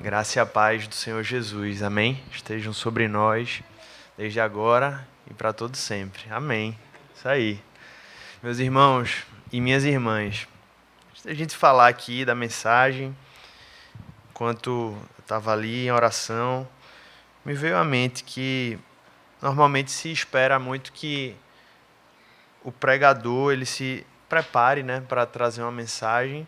Graça e a paz do Senhor Jesus, amém? Estejam sobre nós, desde agora e para todo sempre, amém. Isso aí. Meus irmãos e minhas irmãs, antes da gente falar aqui da mensagem, enquanto eu estava ali em oração, me veio à mente que normalmente se espera muito que o pregador ele se prepare, né, para trazer uma mensagem.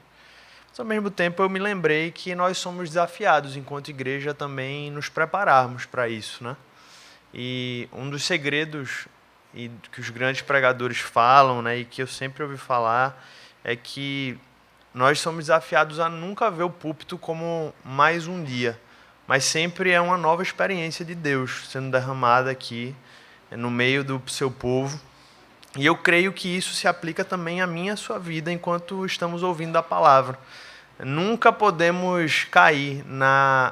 Mas, ao mesmo tempo, eu me lembrei que nós somos desafiados, enquanto igreja, também nos prepararmos para isso, né? E um dos segredos que os grandes pregadores falam, né, e que eu sempre ouvi falar, é que nós somos desafiados a nunca ver o púlpito como mais um dia, mas sempre é uma nova experiência de Deus sendo derramada aqui, no meio do seu povo. E eu creio que isso se aplica também à minha e à sua vida enquanto estamos ouvindo a palavra. Nunca podemos cair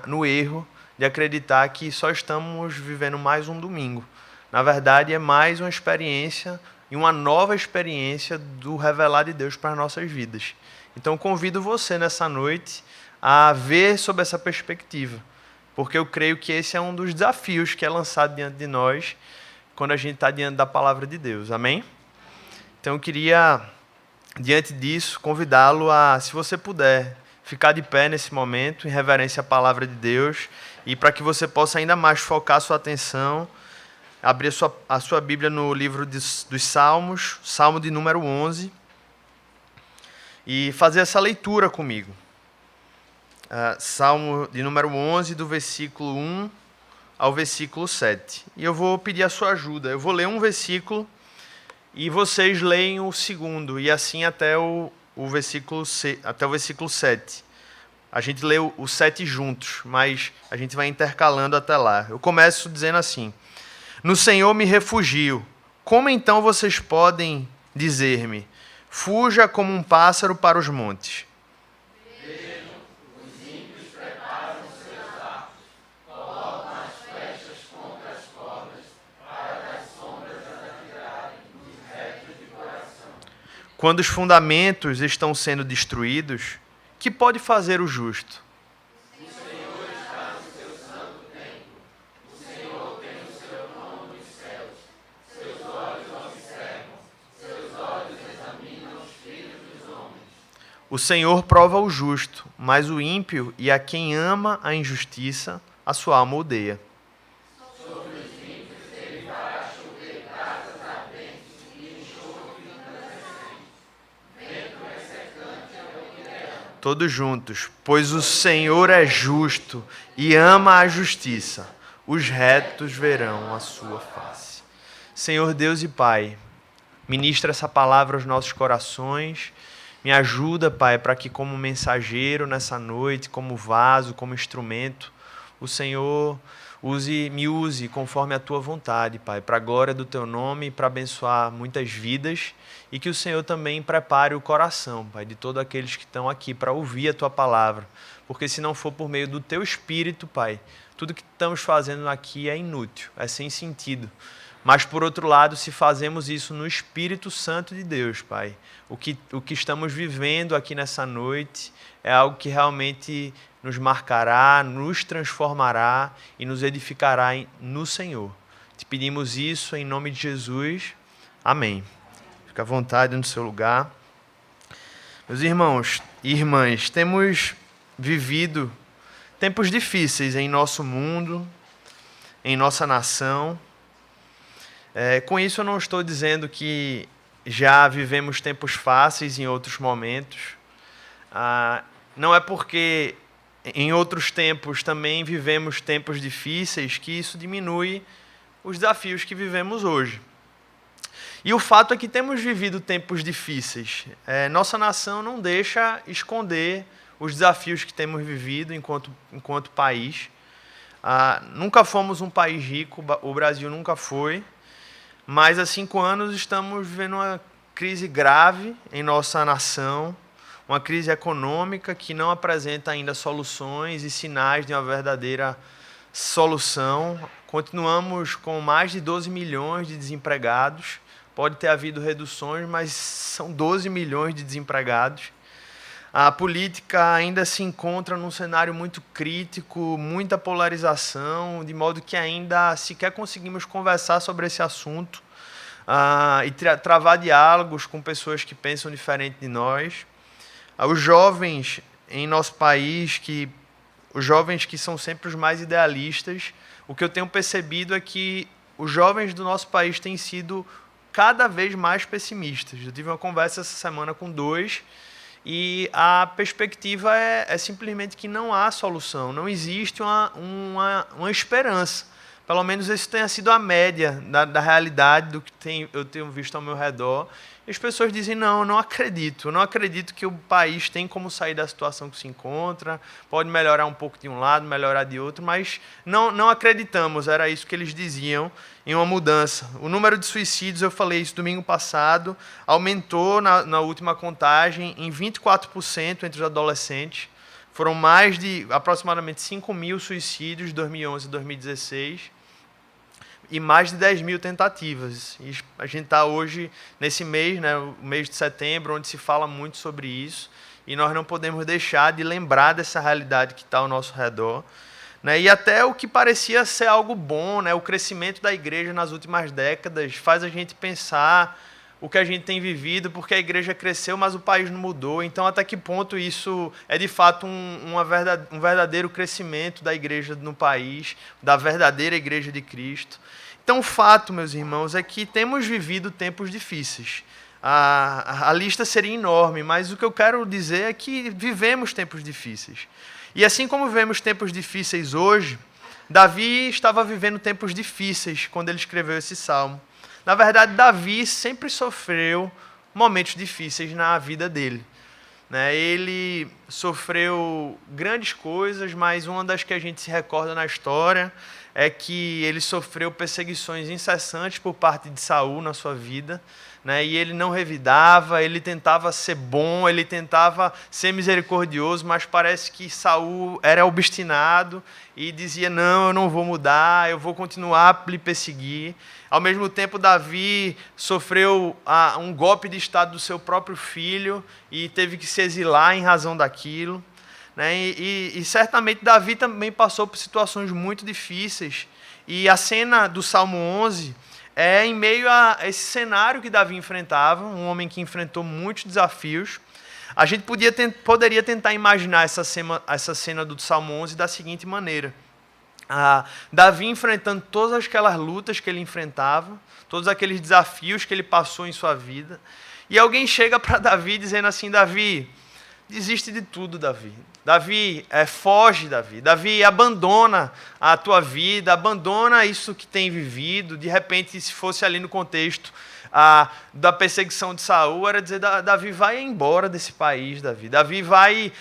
no erro de acreditar que só estamos vivendo mais um domingo. Na verdade, é mais uma experiência e uma nova experiência do revelar de Deus para as nossas vidas. Então, convido você nessa noite a ver sob essa perspectiva, porque eu creio que esse é um dos desafios que é lançado diante de nós quando a gente está diante da palavra de Deus. Amém? Então eu queria, diante disso, convidá-lo a, se você puder, ficar de pé nesse momento, em reverência à palavra de Deus, e para que você possa ainda mais focar a sua atenção, abrir a sua Bíblia no livro dos Salmos, Salmo de número 11, e fazer essa leitura comigo. Salmo de número 11, do versículo 1 ao versículo 7. E eu vou pedir a sua ajuda. Eu vou ler um versículo e vocês leem o segundo, e assim até o versículo 7. A gente lê o 7 juntos, mas a gente vai intercalando até lá. Eu começo dizendo assim: No Senhor me refugio. Como então vocês podem dizer-me: fuja como um pássaro para os montes? Quando os fundamentos estão sendo destruídos, que pode fazer o justo? O Senhor está no seu santo templo. O Senhor tem o seu trono nos céus. Seus olhos observam, seus olhos examinam os filhos dos homens. O Senhor prova o justo, mas o ímpio e a quem ama a injustiça, a sua alma odeia. Todos juntos, pois o Senhor é justo e ama a justiça. Os retos verão a sua face. Senhor Deus e Pai, ministra essa palavra aos nossos corações. Me ajuda, Pai, para que como mensageiro nessa noite, como vaso, como instrumento, o Senhor me use conforme a Tua vontade, Pai, para a glória do Teu nome e para abençoar muitas vidas. E que o Senhor também prepare o coração, Pai, de todos aqueles que estão aqui para ouvir a Tua palavra. Porque se não for por meio do Teu Espírito, Pai, tudo que estamos fazendo aqui é inútil, é sem sentido. Mas, por outro lado, se fazemos isso no Espírito Santo de Deus, Pai, o que estamos vivendo aqui nessa noite é algo que realmente nos marcará, nos transformará e nos edificará no Senhor. Te pedimos isso em nome de Jesus. Amém. Fica à vontade no seu lugar. Meus irmãos e irmãs, temos vivido tempos difíceis em nosso mundo, em nossa nação. Com isso eu não estou dizendo que já vivemos tempos fáceis em outros momentos. Não é porque em outros tempos também vivemos tempos difíceis que isso diminui os desafios que vivemos hoje. E o fato é que temos vivido tempos difíceis. Nossa nação não deixa esconder os desafios que temos vivido enquanto país. Nunca fomos um país rico, o Brasil nunca foi, mas há 5 anos estamos vivendo uma crise grave em nossa nação, uma crise econômica que não apresenta ainda soluções e sinais de uma verdadeira solução. Continuamos com mais de 12 milhões de desempregados. Pode ter havido reduções, mas são 12 milhões de desempregados. A política ainda se encontra num cenário muito crítico, muita polarização, de modo que ainda sequer conseguimos conversar sobre esse assunto e travar diálogos com pessoas que pensam diferente de nós. Os jovens em nosso país, os jovens que são sempre os mais idealistas, o que eu tenho percebido é que os jovens do nosso país têm sido cada vez mais pessimistas. Eu tive uma conversa essa semana com 2 e a perspectiva é simplesmente que não há solução, não existe uma esperança. Pelo menos isso tenha sido a média da realidade do que eu tenho visto ao meu redor. E as pessoas dizem, não acredito. Eu não acredito que o país tem como sair da situação que se encontra, pode melhorar um pouco de um lado, melhorar de outro, mas não acreditamos, era isso que eles diziam, em uma mudança. O número de suicídios, eu falei isso domingo passado, aumentou na última contagem em 24% entre os adolescentes. Foram mais de aproximadamente 5.000 suicídios de 2011 e 2016 e mais de 10.000 tentativas. E a gente está hoje nesse mês, né, o mês de setembro, onde se fala muito sobre isso, e nós não podemos deixar de lembrar dessa realidade que está ao nosso redor. Né, e até o que parecia ser algo bom, né, o crescimento da igreja nas últimas décadas, faz a gente pensar o que a gente tem vivido, porque a igreja cresceu, mas o país não mudou. Então, até que ponto isso é, de fato, um verdadeiro crescimento da igreja no país, da verdadeira igreja de Cristo. Então, o fato, meus irmãos, é que temos vivido tempos difíceis. A lista seria enorme, mas o que eu quero dizer é que vivemos tempos difíceis. E assim como vivemos tempos difíceis hoje, Davi estava vivendo tempos difíceis quando ele escreveu esse salmo. Na verdade, Davi sempre sofreu momentos difíceis na vida dele. Ele sofreu grandes coisas, mas uma das que a gente se recorda na história é que ele sofreu perseguições incessantes por parte de Saul na sua vida, e ele não revidava, ele tentava ser bom, ele tentava ser misericordioso, mas parece que Saul era obstinado e dizia, não, eu não vou mudar, eu vou continuar a lhe perseguir. Ao mesmo tempo, Davi sofreu um golpe de estado do seu próprio filho e teve que se exilar em razão daquilo. E certamente Davi também passou por situações muito difíceis. E a cena do Salmo 11 é em meio a esse cenário que Davi enfrentava, um homem que enfrentou muitos desafios. A gente poderia tentar imaginar essa cena do Salmo 11 da seguinte maneira. Davi enfrentando todas aquelas lutas que ele enfrentava, todos aqueles desafios que ele passou em sua vida, e alguém chega para Davi dizendo assim, Davi, desiste de tudo, Davi. Davi, foge, Davi. Davi, abandona a tua vida, abandona isso que tem vivido. De repente, se fosse ali no contexto da perseguição de Saul, era dizer, Davi, vai embora desse país, Davi. Davi, vai,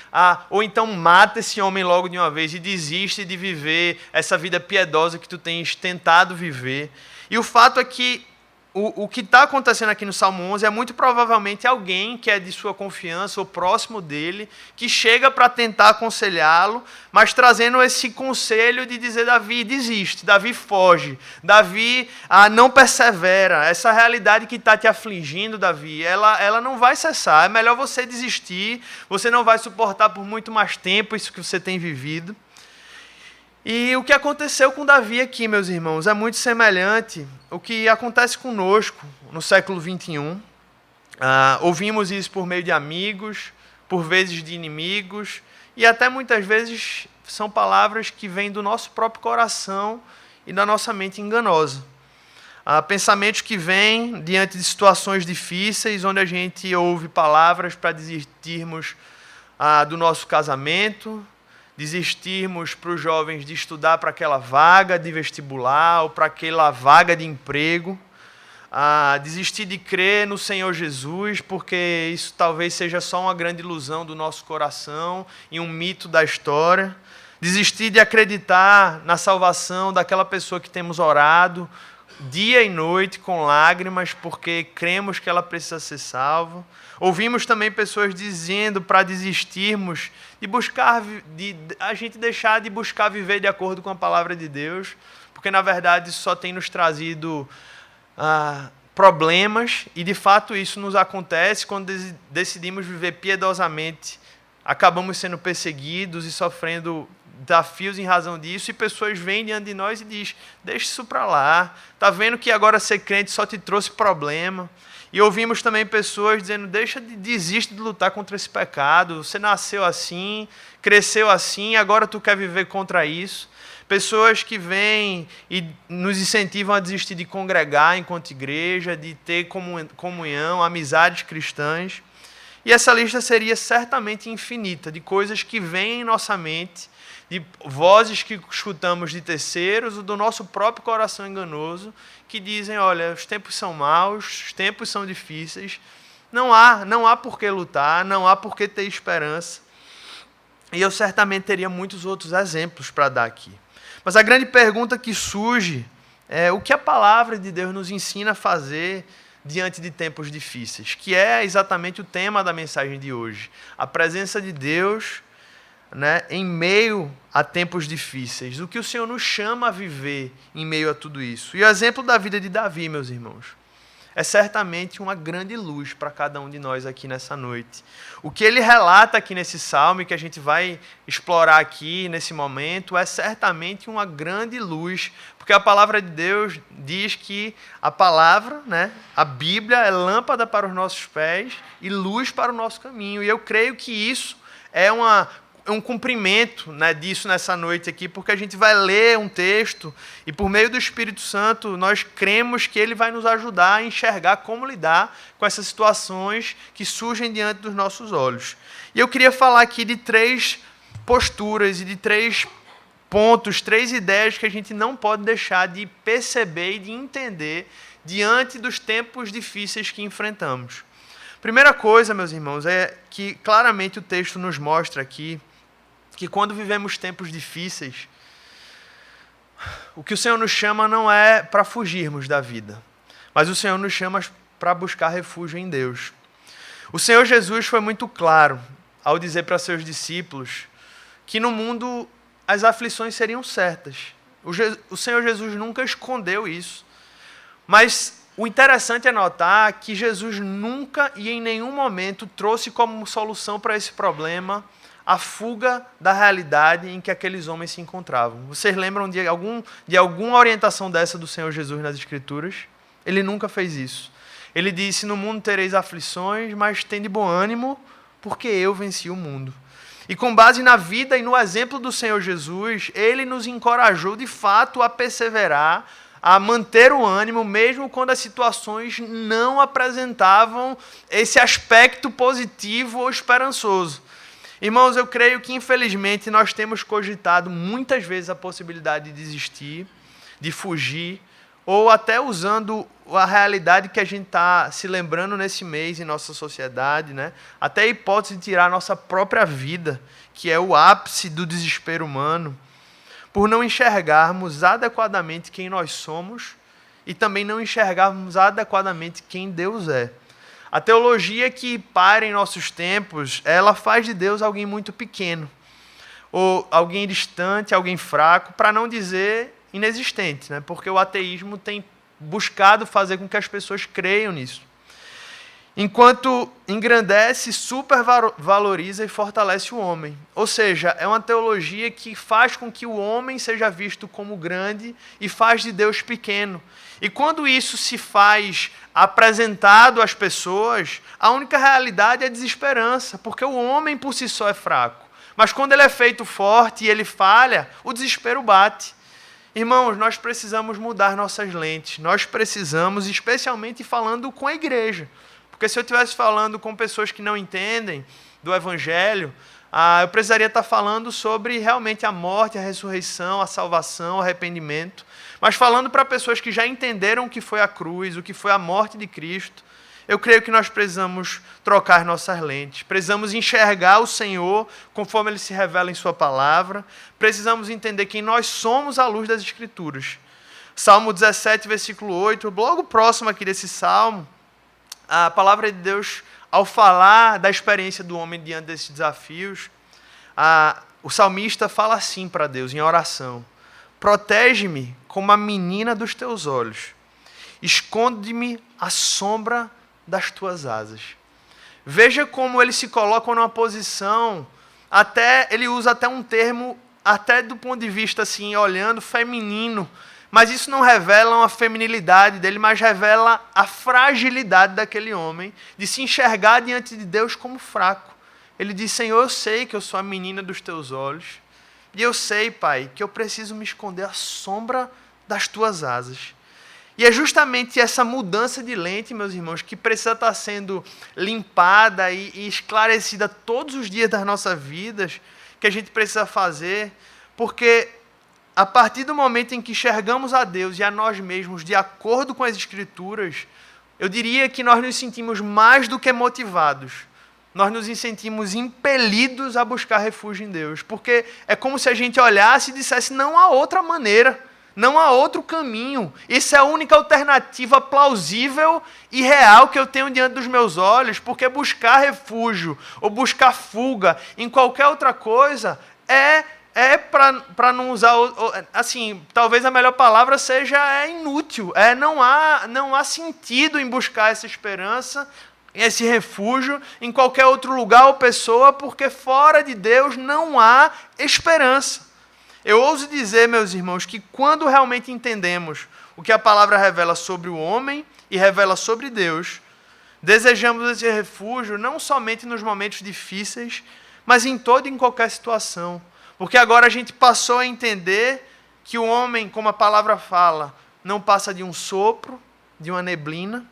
ou então mata esse homem logo de uma vez e desiste de viver essa vida piedosa que tu tens tentado viver. E o fato é que o que está acontecendo aqui no Salmo 11 é muito provavelmente alguém que é de sua confiança ou próximo dele, que chega para tentar aconselhá-lo, mas trazendo esse conselho de dizer, Davi, desiste, Davi, foge, Davi, não persevera, essa realidade que está te afligindo, Davi, ela não vai cessar, é melhor você desistir, você não vai suportar por muito mais tempo isso que você tem vivido. E o que aconteceu com Davi aqui, meus irmãos, é muito semelhante ao que acontece conosco no século XXI. Ouvimos isso por meio de amigos, por vezes de inimigos, e até muitas vezes são palavras que vêm do nosso próprio coração e da nossa mente enganosa. Pensamentos que vêm diante de situações difíceis, onde a gente ouve palavras para desistirmos do nosso casamento, desistirmos para os jovens de estudar para aquela vaga de vestibular ou para aquela vaga de emprego, desistir de crer no Senhor Jesus, porque isso talvez seja só uma grande ilusão do nosso coração e um mito da história, desistir de acreditar na salvação daquela pessoa que temos orado dia e noite com lágrimas, porque cremos que ela precisa ser salva. Ouvimos também pessoas dizendo para desistirmos de a gente deixar de buscar viver de acordo com a palavra de Deus, porque na verdade isso só tem nos trazido problemas, e de fato isso nos acontece quando decidimos viver piedosamente acabamos sendo perseguidos e sofrendo desafios em razão disso, e pessoas vêm diante de nós e dizem, deixa isso para lá, está vendo que agora ser crente só te trouxe problema. E ouvimos também pessoas dizendo, desiste de lutar contra esse pecado, você nasceu assim, cresceu assim, agora tu quer viver contra isso. Pessoas que vêm e nos incentivam a desistir de congregar enquanto igreja, de ter comunhão, amizades cristãs. E essa lista seria certamente infinita, de coisas que vêm em nossa mente, de vozes que escutamos de terceiros, ou do nosso próprio coração enganoso, que dizem, olha, os tempos são maus, os tempos são difíceis, não há por que lutar, não há por que ter esperança. E eu certamente teria muitos outros exemplos para dar aqui. Mas a grande pergunta que surge é o que a palavra de Deus nos ensina a fazer diante de tempos difíceis, que é exatamente o tema da mensagem de hoje. A presença de Deus, né, em meio a tempos difíceis. O que o Senhor nos chama a viver em meio a tudo isso. E o exemplo da vida de Davi, meus irmãos, é certamente uma grande luz para cada um de nós aqui nessa noite. O que ele relata aqui nesse salmo, e que a gente vai explorar aqui nesse momento, é certamente uma grande luz, porque a palavra de Deus diz que a palavra, né, a Bíblia, é lâmpada para os nossos pés e luz para o nosso caminho. E eu creio que isso é um cumprimento, né, disso nessa noite aqui, porque a gente vai ler um texto e, por meio do Espírito Santo, nós cremos que ele vai nos ajudar a enxergar como lidar com essas situações que surgem diante dos nossos olhos. E eu queria falar aqui de 3 posturas e de 3 pontos, 3 ideias que a gente não pode deixar de perceber e de entender diante dos tempos difíceis que enfrentamos. Primeira coisa, meus irmãos, é que claramente o texto nos mostra aqui que quando vivemos tempos difíceis, o que o Senhor nos chama não é para fugirmos da vida, mas o Senhor nos chama para buscar refúgio em Deus. O Senhor Jesus foi muito claro ao dizer para seus discípulos que no mundo as aflições seriam certas. O Senhor Jesus nunca escondeu isso, mas o interessante é notar que Jesus nunca e em nenhum momento trouxe como solução para esse problema a fuga da realidade em que aqueles homens se encontravam. Vocês lembram de alguma orientação dessa do Senhor Jesus nas Escrituras? Ele nunca fez isso. Ele disse, no mundo tereis aflições, mas tende bom ânimo, porque eu venci o mundo. E com base na vida e no exemplo do Senhor Jesus, ele nos encorajou de fato a perseverar, a manter o ânimo, mesmo quando as situações não apresentavam esse aspecto positivo ou esperançoso. Irmãos, eu creio que, infelizmente, nós temos cogitado muitas vezes a possibilidade de desistir, de fugir, ou até usando a realidade que a gente está se lembrando nesse mês em nossa sociedade, né? Até a hipótese de tirar a nossa própria vida, que é o ápice do desespero humano, por não enxergarmos adequadamente quem nós somos e também não enxergarmos adequadamente quem Deus é. A teologia que paira em nossos tempos, ela faz de Deus alguém muito pequeno, ou alguém distante, alguém fraco, para não dizer inexistente, né? Porque o ateísmo tem buscado fazer com que as pessoas creiam nisso. Enquanto engrandece, supervaloriza e fortalece o homem. Ou seja, é uma teologia que faz com que o homem seja visto como grande e faz de Deus pequeno. E quando isso se faz apresentado às pessoas, a única realidade é a desesperança, porque o homem por si só é fraco. Mas quando ele é feito forte e ele falha, o desespero bate. Irmãos, nós precisamos mudar nossas lentes. Nós precisamos, especialmente falando com a igreja. Porque se eu estivesse falando com pessoas que não entendem do Evangelho, eu precisaria estar falando sobre realmente a morte, a ressurreição, a salvação, o arrependimento. Mas falando para pessoas que já entenderam o que foi a cruz, o que foi a morte de Cristo, eu creio que nós precisamos trocar nossas lentes. Precisamos enxergar o Senhor conforme Ele se revela em Sua palavra. Precisamos entender quem nós somos à luz das Escrituras. Salmo 17, versículo 8, logo próximo aqui desse salmo, a palavra de Deus, ao falar da experiência do homem diante desses desafios, o salmista fala assim para Deus, em oração: protege-me como a menina dos teus olhos, esconde-me à sombra das tuas asas. Veja como ele se coloca numa posição, ele usa até um termo, até do ponto de vista, assim, olhando, feminino. Mas isso não revela uma feminilidade dele, mas revela a fragilidade daquele homem, de se enxergar diante de Deus como fraco. Ele diz: Senhor, eu sei que eu sou a menina dos teus olhos, e eu sei, Pai, que eu preciso me esconder à sombra das tuas asas. E é justamente essa mudança de lente, meus irmãos, que precisa estar sendo limpada e esclarecida todos os dias das nossas vidas, que a gente precisa fazer, porque a partir do momento em que enxergamos a Deus e a nós mesmos de acordo com as Escrituras, eu diria que nós nos sentimos mais do que motivados. Nós nos sentimos impelidos a buscar refúgio em Deus, porque é como se a gente olhasse e dissesse: não há outra maneira, não há outro caminho. Isso é a única alternativa plausível e real que eu tenho diante dos meus olhos, porque buscar refúgio ou buscar fuga em qualquer outra coisa para não usar, assim, talvez a melhor palavra seja inútil. Não há sentido em buscar essa esperança, esse refúgio em qualquer outro lugar ou pessoa, porque fora de Deus não há esperança. Eu ouso dizer, meus irmãos, que quando realmente entendemos o que a palavra revela sobre o homem e revela sobre Deus, desejamos esse refúgio não somente nos momentos difíceis, mas em toda e em qualquer situação. Porque agora a gente passou a entender que o homem, como a palavra fala, não passa de um sopro, de uma neblina.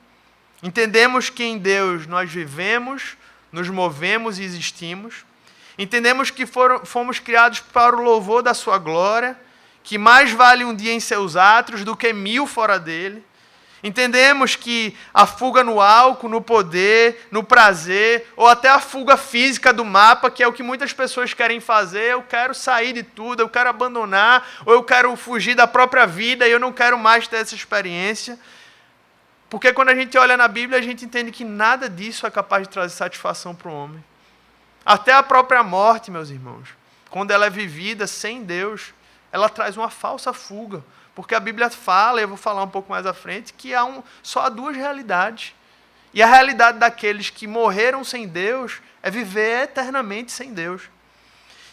Entendemos que em Deus nós vivemos, nos movemos e existimos. Entendemos que fomos criados para o louvor da sua glória, que mais vale um dia em seus atos do que 1000 fora dele. Entendemos que a fuga no álcool, no poder, no prazer, ou até a fuga física do mapa, que é o que muitas pessoas querem fazer: eu quero sair de tudo, eu quero abandonar, ou eu quero fugir da própria vida e eu não quero mais ter essa experiência. Porque quando a gente olha na Bíblia, a gente entende que nada disso é capaz de trazer satisfação para o homem. Até a própria morte, meus irmãos, quando ela é vivida sem Deus, ela traz uma falsa fuga. Porque a Bíblia fala, eu vou falar um pouco mais à frente, que só há duas realidades. E a realidade daqueles que morreram sem Deus é viver eternamente sem Deus.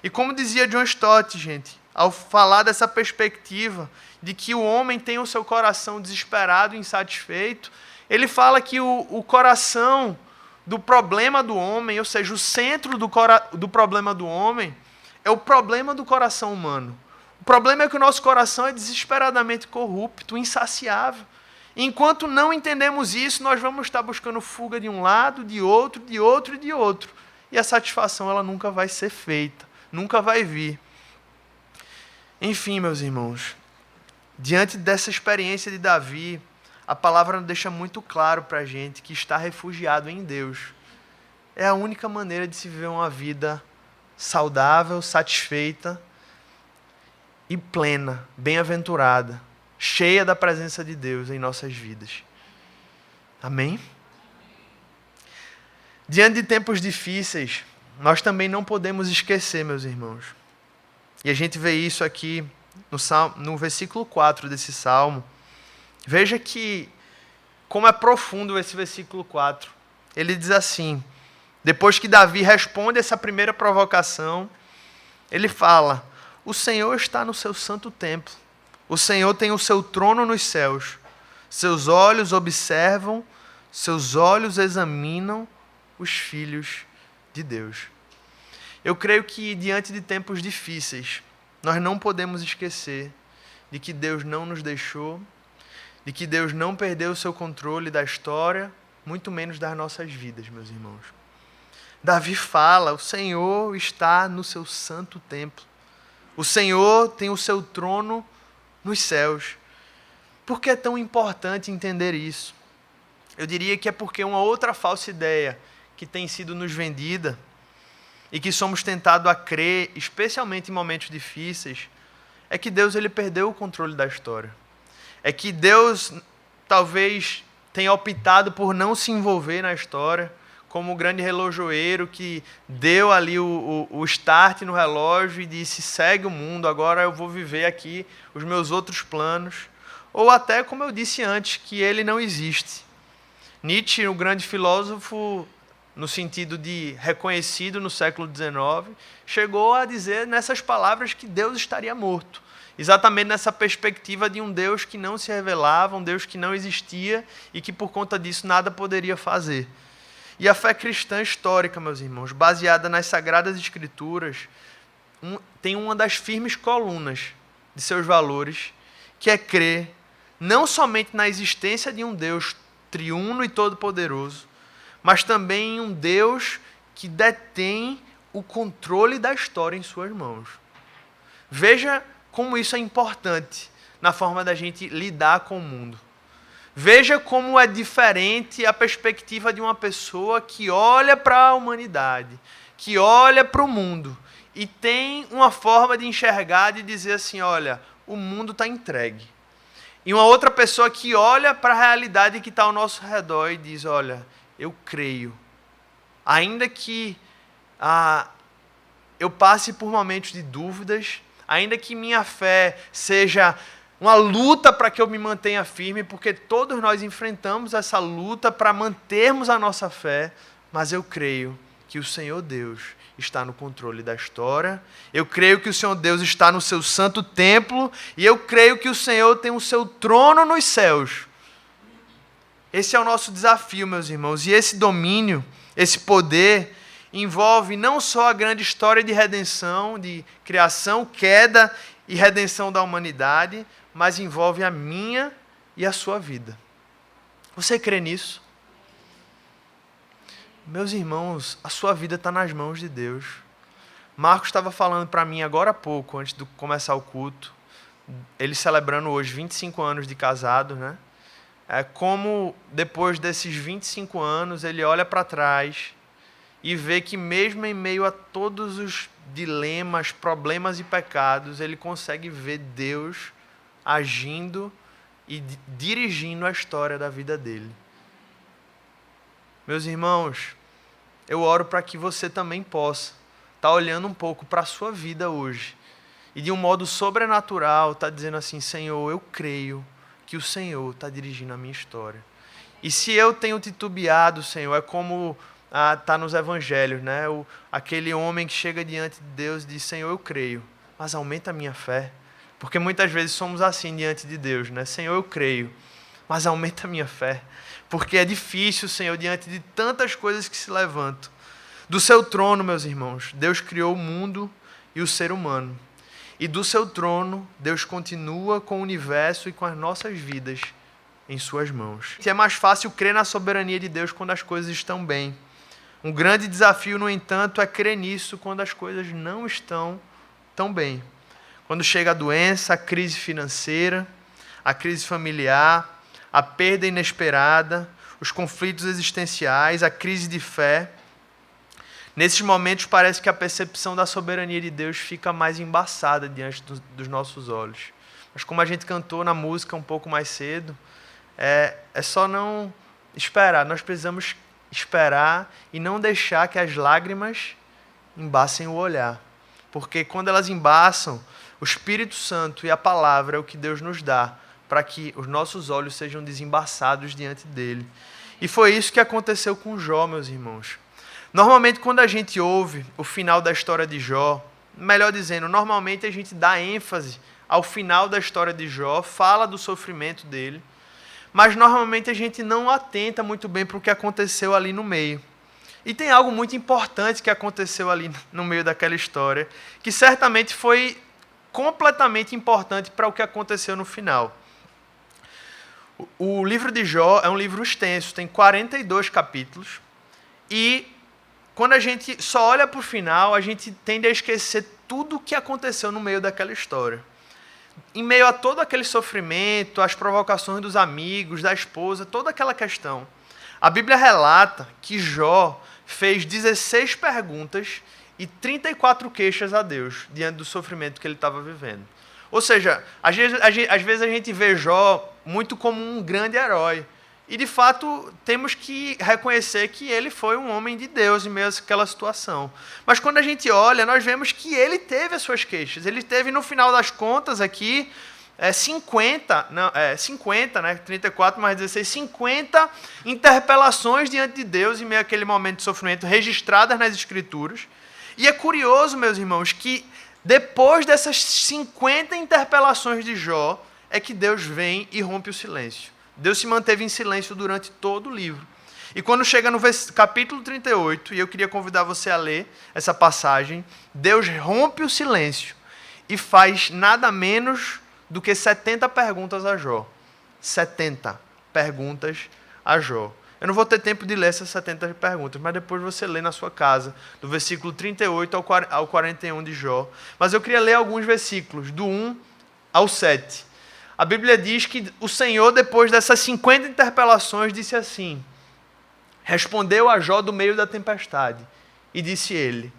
E como dizia John Stott, gente, ao falar dessa perspectiva de que o homem tem o seu coração desesperado e insatisfeito, ele fala que o coração do problema do homem, ou seja, o centro do problema do homem, é o problema do coração humano. O problema é que o nosso coração é desesperadamente corrupto, insaciável. E enquanto não entendemos isso, nós vamos estar buscando fuga de um lado, de outro, de outro e de outro. E a satisfação ela nunca vai ser feita, nunca vai vir. Enfim, meus irmãos, diante dessa experiência de Davi, a palavra deixa muito claro para a gente que estar refugiado em Deus é a única maneira de se viver uma vida saudável, satisfeita e plena, bem-aventurada, cheia da presença de Deus em nossas vidas. Amém? Diante de tempos difíceis, nós também não podemos esquecer, meus irmãos. E a gente vê isso aqui no versículo 4 desse salmo. Veja como é profundo esse versículo 4. Ele diz assim, depois que Davi responde essa primeira provocação, ele fala: o Senhor está no seu santo templo, o Senhor tem o seu trono nos céus, seus olhos observam, seus olhos examinam os filhos de Deus. Eu creio que diante de tempos difíceis, nós não podemos esquecer de que Deus não nos deixou, de que Deus não perdeu o seu controle da história, muito menos das nossas vidas, meus irmãos. Davi fala: o Senhor está no seu santo templo. O Senhor tem o seu trono nos céus. Por que é tão importante entender isso? Eu diria que é porque uma outra falsa ideia que tem sido nos vendida e que somos tentados a crer, especialmente em momentos difíceis, é que Deus ele perdeu o controle da história. É que Deus talvez tenha optado por não se envolver na história, como o grande relojoeiro que deu ali o start no relógio e disse: segue o mundo, agora eu vou viver aqui os meus outros planos. Ou até, como eu disse antes, que ele não existe. Nietzsche, o grande filósofo, no sentido de reconhecido no século XIX, chegou a dizer nessas palavras que Deus estaria morto. Exatamente nessa perspectiva de um Deus que não se revelava, um Deus que não existia e que por conta disso nada poderia fazer. E a fé cristã histórica, meus irmãos, baseada nas Sagradas Escrituras, tem uma das firmes colunas de seus valores, que é crer não somente na existência de um Deus triuno e todo-poderoso, mas também em um Deus que detém o controle da história em suas mãos. Veja como isso é importante na forma da gente lidar com o mundo. Veja como é diferente a perspectiva de uma pessoa que olha para a humanidade, que olha para o mundo e tem uma forma de enxergar, de dizer assim, olha, o mundo está entregue. E uma outra pessoa que olha para a realidade que está ao nosso redor e diz, olha, eu creio. Ainda que eu passe por momentos de dúvidas, ainda que minha fé seja uma luta para que eu me mantenha firme, porque todos nós enfrentamos essa luta para mantermos a nossa fé, mas eu creio que o Senhor Deus está no controle da história, eu creio que o Senhor Deus está no seu santo templo, e eu creio que o Senhor tem o seu trono nos céus. Esse é o nosso desafio, meus irmãos, e esse domínio, esse poder, envolve não só a grande história de redenção, de criação, queda e redenção da humanidade, mas envolve a minha e a sua vida. Você crê nisso? Meus irmãos, a sua vida está nas mãos de Deus. Marcos estava falando para mim agora há pouco, antes de começar o culto, ele celebrando hoje 25 anos de casado, né? É como depois desses 25 anos ele olha para trás e vê que mesmo em meio a todos os dilemas, problemas e pecados, ele consegue ver Deus agindo e dirigindo a história da vida dele. Meus irmãos, eu oro para que você também possa estar olhando um pouco para a sua vida hoje e de um modo sobrenatural estar dizendo assim, Senhor, eu creio que o Senhor está dirigindo a minha história. E se eu tenho titubeado, Senhor, é como está nos evangelhos, né? Aquele homem que chega diante de Deus e diz, Senhor, eu creio, mas aumenta a minha fé. Porque muitas vezes somos assim diante de Deus, né? Senhor, eu creio, mas aumenta a minha fé. Porque é difícil, Senhor, diante de tantas coisas que se levantam. Do seu trono, meus irmãos, Deus criou o mundo e o ser humano. E do seu trono, Deus continua com o universo e com as nossas vidas em suas mãos. E é mais fácil crer na soberania de Deus quando as coisas estão bem. Um grande desafio, no entanto, é crer nisso quando as coisas não estão tão bem. Quando chega a doença, a crise financeira, a crise familiar, a perda inesperada, os conflitos existenciais, a crise de fé. Nesses momentos parece que a percepção da soberania de Deus fica mais embaçada diante dos nossos olhos. Mas como a gente cantou na música um pouco mais cedo, é só não esperar. Nós precisamos esperar e não deixar que as lágrimas embaçem o olhar. Porque quando elas embaçam, o Espírito Santo e a palavra é o que Deus nos dá para que os nossos olhos sejam desembaçados diante dele. E foi isso que aconteceu com Jó, meus irmãos. Normalmente, quando a gente ouve o final da história de Jó, melhor dizendo, normalmente a gente dá ênfase ao final da história de Jó, fala do sofrimento dele, mas normalmente a gente não atenta muito bem para o que aconteceu ali no meio. E tem algo muito importante que aconteceu ali no meio daquela história, que certamente foi completamente importante para o que aconteceu no final. O livro de Jó é um livro extenso, tem 42 capítulos, e quando a gente só olha para o final, a gente tende a esquecer tudo o que aconteceu no meio daquela história. Em meio a todo aquele sofrimento, as provocações dos amigos, da esposa, toda aquela questão, a Bíblia relata que Jó fez 16 perguntas e 34 queixas a Deus diante do sofrimento que ele estava vivendo. Ou seja, às vezes a gente vê Jó muito como um grande herói. E, de fato, temos que reconhecer que ele foi um homem de Deus em meio àquela situação. Mas quando a gente olha, nós vemos que ele teve as suas queixas. Ele teve, no final das contas, aqui, 50, 34 mais 16, 50 interpelações diante de Deus em meio àquele momento de sofrimento registradas nas Escrituras. E é curioso, meus irmãos, que depois dessas 50 interpelações de Jó, é que Deus vem e rompe o silêncio. Deus se manteve em silêncio durante todo o livro. E quando chega no capítulo 38, e eu queria convidar você a ler essa passagem, Deus rompe o silêncio e faz nada menos do que 70 perguntas a Jó. 70 perguntas a Jó. Eu não vou ter tempo de ler essas 70 perguntas, mas depois você lê na sua casa, do versículo 38 ao 41 de Jó. Mas eu queria ler alguns versículos, do 1 ao 7. A Bíblia diz que o Senhor, depois dessas 50 interpelações, disse assim: respondeu a Jó do meio da tempestade, e disse ele: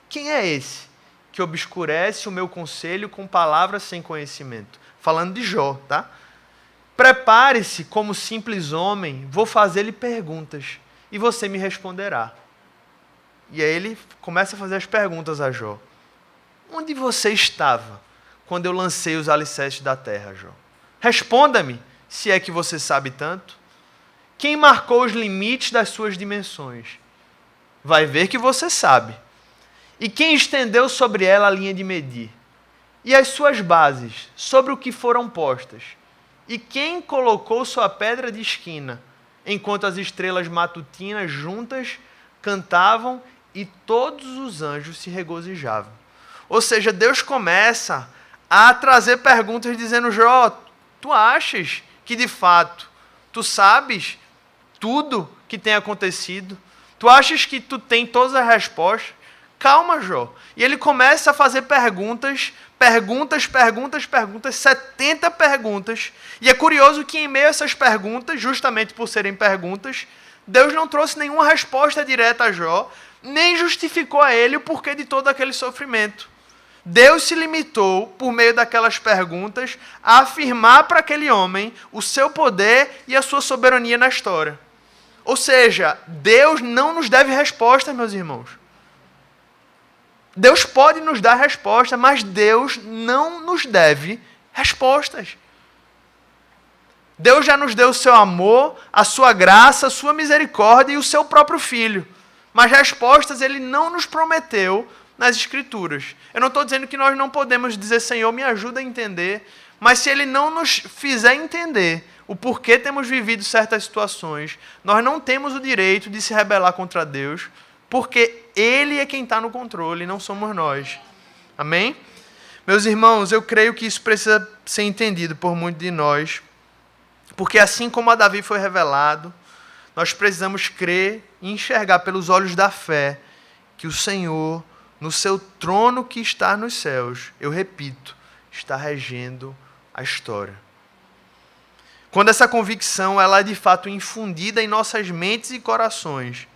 quem é esse que obscurece o meu conselho com palavras sem conhecimento? Falando de Jó, tá? Prepare-se como simples homem, vou fazer-lhe perguntas, e você me responderá. E aí ele começa a fazer as perguntas a Jó. Onde você estava quando eu lancei os alicerces da terra, Jó? Responda-me, se é que você sabe tanto. Quem marcou os limites das suas dimensões? Vai ver que você sabe. E quem estendeu sobre ela a linha de medir? E as suas bases, sobre o que foram postas? E quem colocou sua pedra de esquina, enquanto as estrelas matutinas juntas cantavam e todos os anjos se regozijavam? Ou seja, Deus começa a trazer perguntas dizendo: Jó, tu achas que de fato tu sabes tudo que tem acontecido? Tu achas que tu tem todas as respostas? Calma, Jó. E ele começa a fazer perguntas, 70 perguntas. E é curioso que em meio a essas perguntas, justamente por serem perguntas, Deus não trouxe nenhuma resposta direta a Jó, nem justificou a ele o porquê de todo aquele sofrimento. Deus se limitou, por meio daquelas perguntas, a afirmar para aquele homem o seu poder e a sua soberania na história. Ou seja, Deus não nos deve respostas, meus irmãos. Deus pode nos dar resposta, mas Deus não nos deve respostas. Deus já nos deu o seu amor, a sua graça, a sua misericórdia e o seu próprio Filho. Mas respostas Ele não nos prometeu nas Escrituras. Eu não estou dizendo que nós não podemos dizer: Senhor, me ajuda a entender. Mas se Ele não nos fizer entender o porquê temos vivido certas situações, nós não temos o direito de se rebelar contra Deus, porque Ele é quem está no controle, não somos nós. Amém? Meus irmãos, eu creio que isso precisa ser entendido por muitos de nós, porque assim como a Davi foi revelado, nós precisamos crer e enxergar pelos olhos da fé que o Senhor, no seu trono que está nos céus, eu repito, está regendo a história. Quando essa convicção ela é de fato infundida em nossas mentes e corações,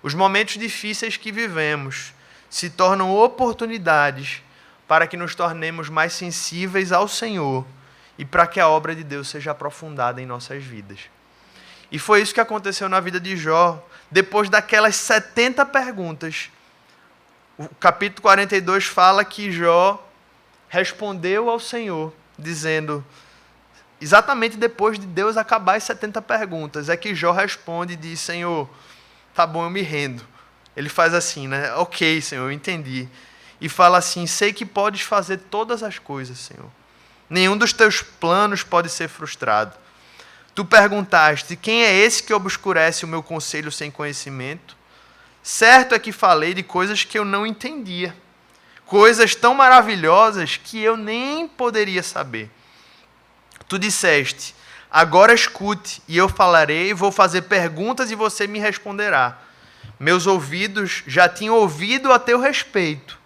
os momentos difíceis que vivemos se tornam oportunidades para que nos tornemos mais sensíveis ao Senhor e para que a obra de Deus seja aprofundada em nossas vidas. E foi isso que aconteceu na vida de Jó. Depois daquelas 70 perguntas, o capítulo 42 fala que Jó respondeu ao Senhor, dizendo, exatamente depois de Deus acabar as 70 perguntas, é que Jó responde e diz: Senhor, tá bom, eu me rendo. Ele faz assim, né? Ok, Senhor, eu entendi. E fala assim: sei que podes fazer todas as coisas, Senhor. Nenhum dos teus planos pode ser frustrado. Tu perguntaste: quem é esse que obscurece o meu conselho sem conhecimento? Certo é que falei de coisas que eu não entendia. Coisas tão maravilhosas que eu nem poderia saber. Tu disseste: agora escute, e eu falarei, vou fazer perguntas e você me responderá. Meus ouvidos já tinham ouvido a teu respeito,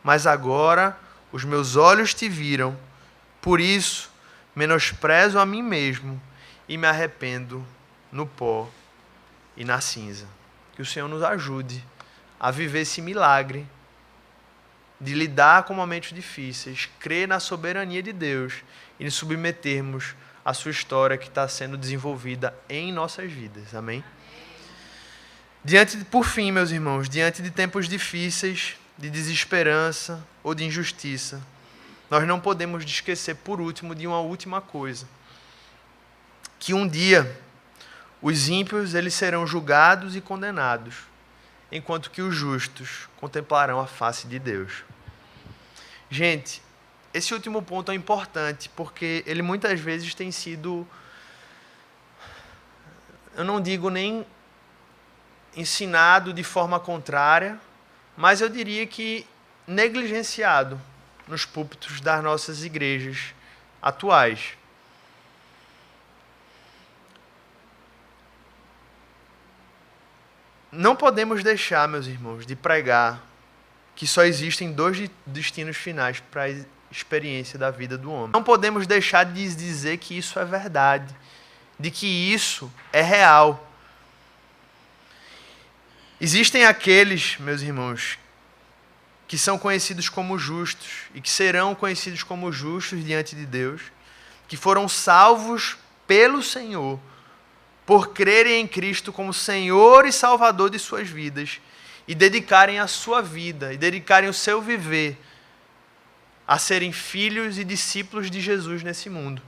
mas agora os meus olhos te viram. Por isso, menosprezo a mim mesmo e me arrependo no pó e na cinza. Que o Senhor nos ajude a viver esse milagre de lidar com momentos difíceis, crer na soberania de Deus e nos submetermos à sua história que está sendo desenvolvida em nossas vidas. Amém? Por fim, meus irmãos, diante de tempos difíceis, de desesperança ou de injustiça, nós não podemos esquecer, por último, de uma última coisa. Que um dia os ímpios eles serão julgados e condenados, enquanto que os justos contemplarão a face de Deus. Gente, esse último ponto é importante, porque ele muitas vezes tem sido, eu não digo nem ensinado de forma contrária, mas eu diria que negligenciado nos púlpitos das nossas igrejas atuais. Não podemos deixar, meus irmãos, de pregar que só existem dois destinos finais para a experiência da vida do homem. Não podemos deixar de dizer que isso é verdade, de que isso é real. Existem aqueles, meus irmãos, que são conhecidos como justos e que serão conhecidos como justos diante de Deus, que foram salvos pelo Senhor, por crerem em Cristo como Senhor e Salvador de suas vidas e dedicarem a sua vida e dedicarem o seu viver a serem filhos e discípulos de Jesus nesse mundo.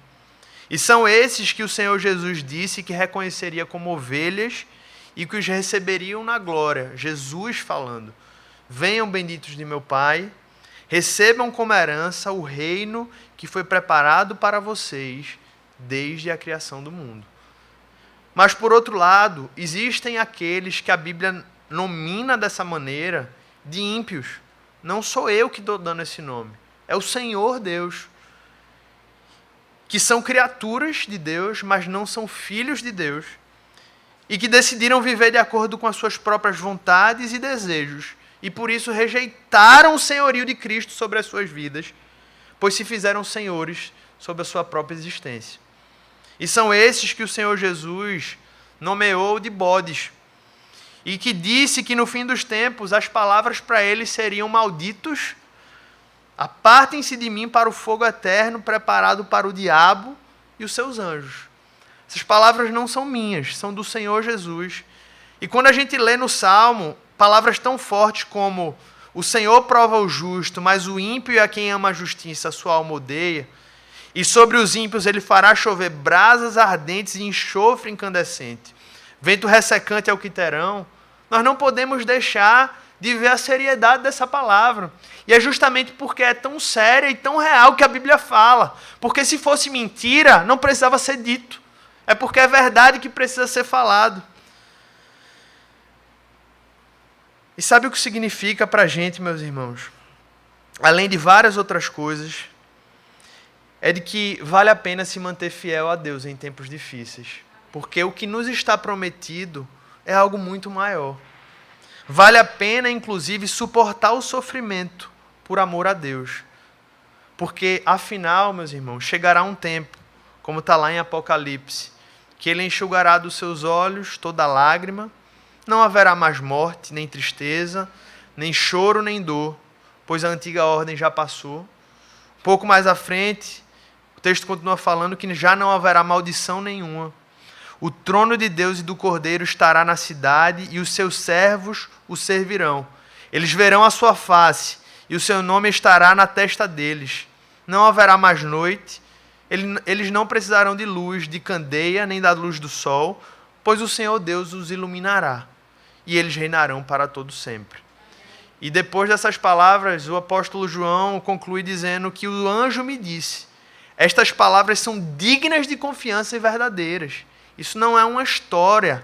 E são esses que o Senhor Jesus disse que reconheceria como ovelhas e que os receberiam na glória. Jesus falando: venham benditos de meu Pai, recebam como herança o reino que foi preparado para vocês desde a criação do mundo. Mas, por outro lado, existem aqueles que a Bíblia nomina dessa maneira de ímpios. Não sou eu que estou dando esse nome. É o Senhor Deus. Que são criaturas de Deus, mas não são filhos de Deus. E que decidiram viver de acordo com as suas próprias vontades e desejos. E por isso rejeitaram o senhorio de Cristo sobre as suas vidas, pois se fizeram senhores sobre a sua própria existência. E são esses que o Senhor Jesus nomeou de bodes, e que disse que no fim dos tempos as palavras para eles seriam: malditos, apartem-se de mim para o fogo eterno preparado para o diabo e os seus anjos. Essas palavras não são minhas, são do Senhor Jesus. E quando a gente lê no Salmo palavras tão fortes como: o Senhor prova o justo, mas o ímpio e a quem ama a justiça a sua alma odeia, e sobre os ímpios ele fará chover brasas ardentes e enxofre incandescente, vento ressecante é o que terão, nós não podemos deixar de ver a seriedade dessa palavra. E é justamente porque é tão séria e tão real que a Bíblia fala. Porque se fosse mentira, não precisava ser dito. É porque é verdade que precisa ser falado. E sabe o que significa para a gente, meus irmãos? Além de várias outras coisas, é de que vale a pena se manter fiel a Deus em tempos difíceis. Porque o que nos está prometido é algo muito maior. Vale a pena, inclusive, suportar o sofrimento por amor a Deus. Porque, afinal, meus irmãos, chegará um tempo, como está lá em Apocalipse, que Ele enxugará dos seus olhos toda lágrima, não haverá mais morte, nem tristeza, nem choro, nem dor, pois a antiga ordem já passou. Pouco mais à frente, o texto continua falando que já não haverá maldição nenhuma. O trono de Deus e do Cordeiro estará na cidade e os seus servos o servirão. Eles verão a sua face e o seu nome estará na testa deles. Não haverá mais noite, eles não precisarão de luz, de candeia, nem da luz do sol, pois o Senhor Deus os iluminará e eles reinarão para todo sempre. E depois dessas palavras, o apóstolo João conclui dizendo que o anjo me disse: estas palavras são dignas de confiança e verdadeiras. Isso não é uma história,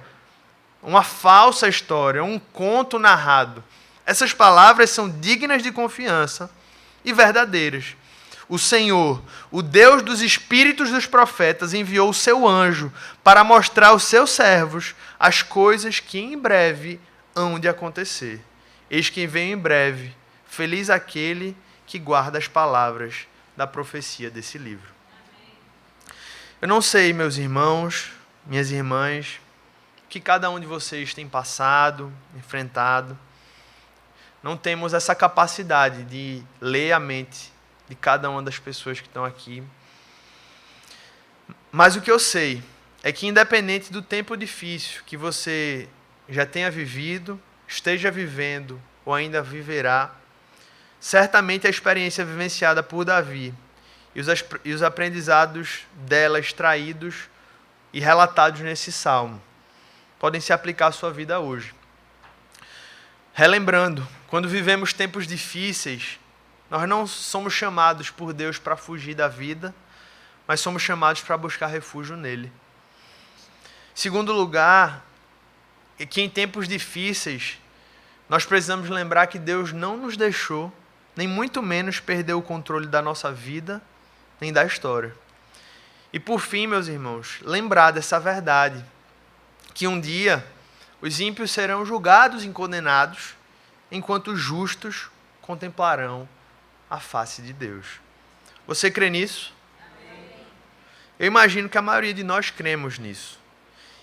uma falsa história, um conto narrado. Essas palavras são dignas de confiança e verdadeiras. O Senhor, o Deus dos espíritos dos profetas, enviou o seu anjo para mostrar aos seus servos as coisas que em breve hão de acontecer. Eis que vem em breve, feliz aquele que guarda as palavras da profecia desse livro. Eu não sei, meus irmãos, minhas irmãs, o que cada um de vocês tem passado, enfrentado. Não temos essa capacidade de ler a mente de cada uma das pessoas que estão aqui. Mas o que eu sei é que, independente do tempo difícil que você já tenha vivido, esteja vivendo ou ainda viverá, certamente a experiência vivenciada por Davi e os aprendizados dela extraídos e relatados nesse salmo podem se aplicar à sua vida hoje. Relembrando, quando vivemos tempos difíceis, nós não somos chamados por Deus para fugir da vida, mas somos chamados para buscar refúgio nele. Segundo lugar, é que em tempos difíceis, nós precisamos lembrar que Deus não nos deixou, nem muito menos perdeu o controle da nossa vida, nem da história. E por fim, meus irmãos, lembrar dessa verdade, que um dia os ímpios serão julgados e condenados, enquanto os justos contemplarão a face de Deus. Você crê nisso? Amém. Eu imagino que a maioria de nós cremos nisso.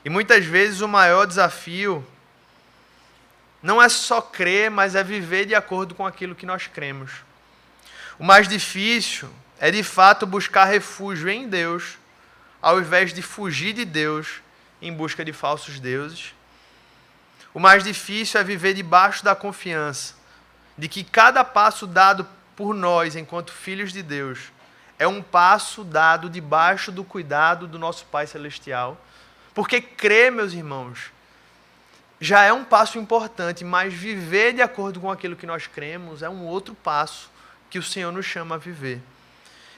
E muitas vezes o maior desafio não é só crer, mas é viver de acordo com aquilo que nós cremos. O mais difícil é de fato buscar refúgio em Deus, ao invés de fugir de Deus em busca de falsos deuses. O mais difícil é viver debaixo da confiança de que cada passo dado por nós, enquanto filhos de Deus, é um passo dado debaixo do cuidado do nosso Pai Celestial. Porque crer, meus irmãos, já é um passo importante, mas viver de acordo com aquilo que nós cremos é um outro passo que o Senhor nos chama a viver.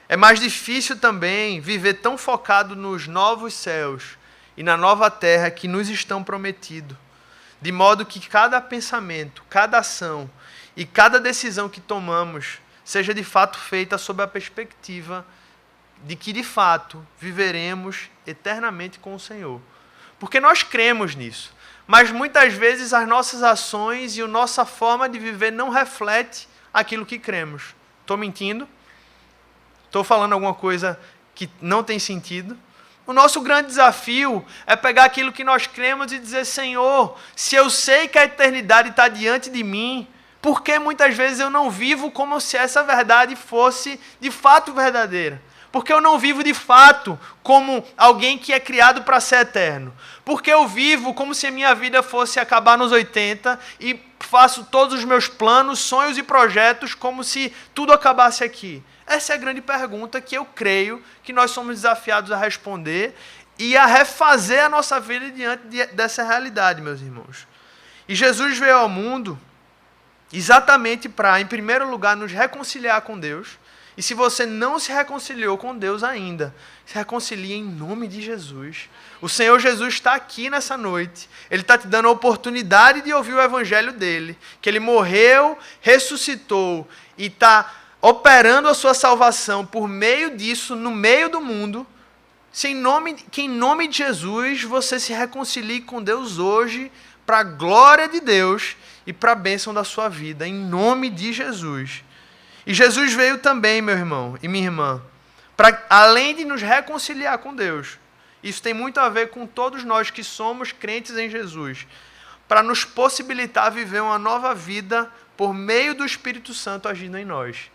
É mais difícil também viver tão focado nos novos céus e na nova terra que nos estão prometidos, de modo que cada pensamento, cada ação e cada decisão que tomamos seja de fato feita sob a perspectiva de que de fato viveremos eternamente com o Senhor. Porque nós cremos nisso, mas muitas vezes as nossas ações e a nossa forma de viver não reflete aquilo que cremos. Estou mentindo? Estou falando alguma coisa que não tem sentido? O nosso grande desafio é pegar aquilo que nós cremos e dizer: Senhor, se eu sei que a eternidade está diante de mim, por que muitas vezes eu não vivo como se essa verdade fosse de fato verdadeira? Porque eu não vivo de fato como alguém que é criado para ser eterno? Porque eu vivo como se a minha vida fosse acabar nos 80 e faço todos os meus planos, sonhos e projetos como se tudo acabasse aqui? Essa é a grande pergunta que eu creio que nós somos desafiados a responder e a refazer a nossa vida diante dessa realidade, meus irmãos. E Jesus veio ao mundo exatamente para, em primeiro lugar, nos reconciliar com Deus. E se você não se reconciliou com Deus ainda, se reconcilie em nome de Jesus. O Senhor Jesus está aqui nessa noite. Ele está te dando a oportunidade de ouvir o evangelho dele. Que ele morreu, ressuscitou e está operando a sua salvação por meio disso, no meio do mundo. Que em nome de Jesus você se reconcilie com Deus hoje, para a glória de Deus e para a bênção da sua vida. Em nome de Jesus. E Jesus veio também, meu irmão e minha irmã, para além de nos reconciliar com Deus, isso tem muito a ver com todos nós que somos crentes em Jesus, para nos possibilitar viver uma nova vida por meio do Espírito Santo agindo em nós.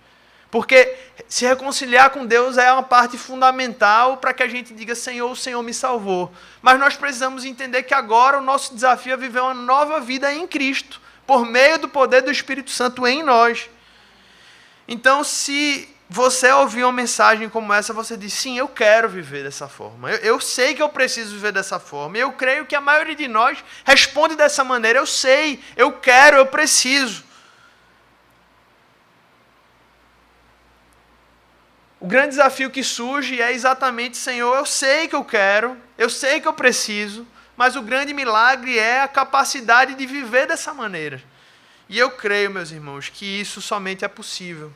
Porque se reconciliar com Deus é uma parte fundamental para que a gente diga: Senhor, o Senhor me salvou. Mas nós precisamos entender que agora o nosso desafio é viver uma nova vida em Cristo, por meio do poder do Espírito Santo em nós. Então, se você ouvir uma mensagem como essa, você diz: sim, eu quero viver dessa forma. Eu sei que eu preciso viver dessa forma. Eu creio que a maioria de nós responde dessa maneira. Eu sei, eu quero, eu preciso. O grande desafio que surge é exatamente: Senhor, eu sei que eu quero, eu sei que eu preciso, mas o grande milagre é a capacidade de viver dessa maneira. E eu creio, meus irmãos, que isso somente é possível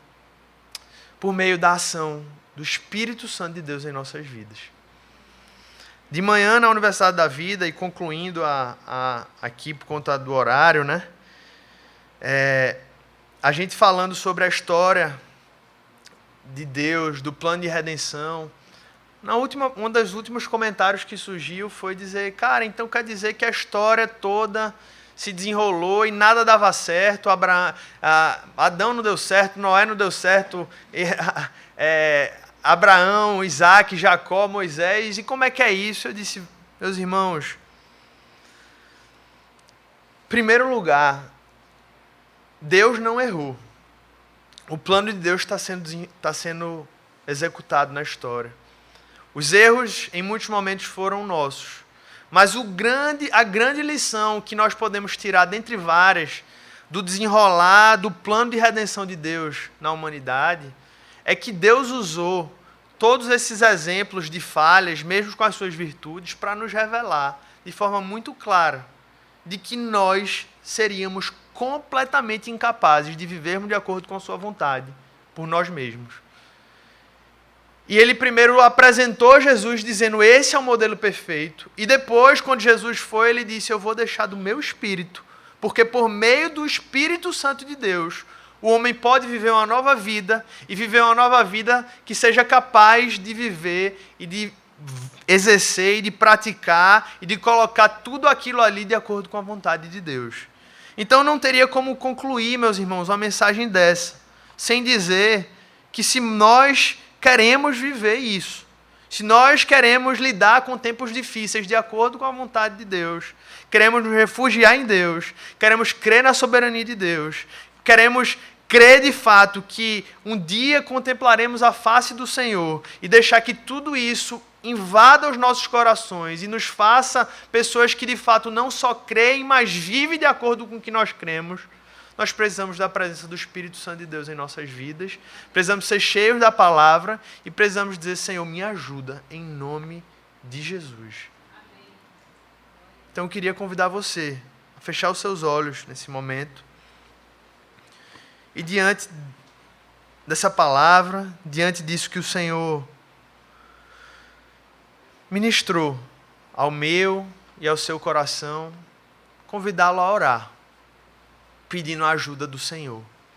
por meio da ação do Espírito Santo de Deus em nossas vidas. De manhã, na Universidade da Vida, e concluindo aqui por conta do horário, né? A gente falando sobre a história de Deus, do plano de redenção. Um dos últimos comentários que surgiu foi dizer: cara, então quer dizer que a história toda se desenrolou e nada dava certo, Adão não deu certo, Noé não deu certo, Abraão, Isaac, Jacó, Moisés, e como é que é isso? Eu disse: meus irmãos, em primeiro lugar, Deus não errou. o plano de Deus está sendo executado na história. Os erros, em muitos momentos, foram nossos. Mas a grande lição que nós podemos tirar, dentre várias, do desenrolar do plano de redenção de Deus na humanidade, é que Deus usou todos esses exemplos de falhas, mesmo com as suas virtudes, para nos revelar de forma muito clara de que nós seríamos completamente incapazes de vivermos de acordo com a sua vontade, por nós mesmos. E ele primeiro apresentou Jesus dizendo, esse é o modelo perfeito. E depois, quando Jesus foi, ele disse, eu vou deixar do meu Espírito, porque por meio do Espírito Santo de Deus, o homem pode viver uma nova vida, e viver uma nova vida que seja capaz de viver e de exercer e de praticar e de colocar tudo aquilo ali de acordo com a vontade de Deus. Então não teria como concluir, meus irmãos, uma mensagem dessa, sem dizer que se nós queremos viver isso, se nós queremos lidar com tempos difíceis de acordo com a vontade de Deus, queremos nos refugiar em Deus, queremos crer na soberania de Deus, queremos crer de fato que um dia contemplaremos a face do Senhor e deixar que tudo isso invada os nossos corações e nos faça pessoas que de fato não só creem, mas vivem de acordo com o que nós cremos, nós precisamos da presença do Espírito Santo de Deus em nossas vidas, precisamos ser cheios da palavra e precisamos dizer, Senhor, me ajuda em nome de Jesus. Então eu queria convidar você a fechar os seus olhos nesse momento e diante dessa palavra, diante disso que o Senhor ministrou ao meu e ao seu coração, convidá-lo a orar, pedindo a ajuda do Senhor.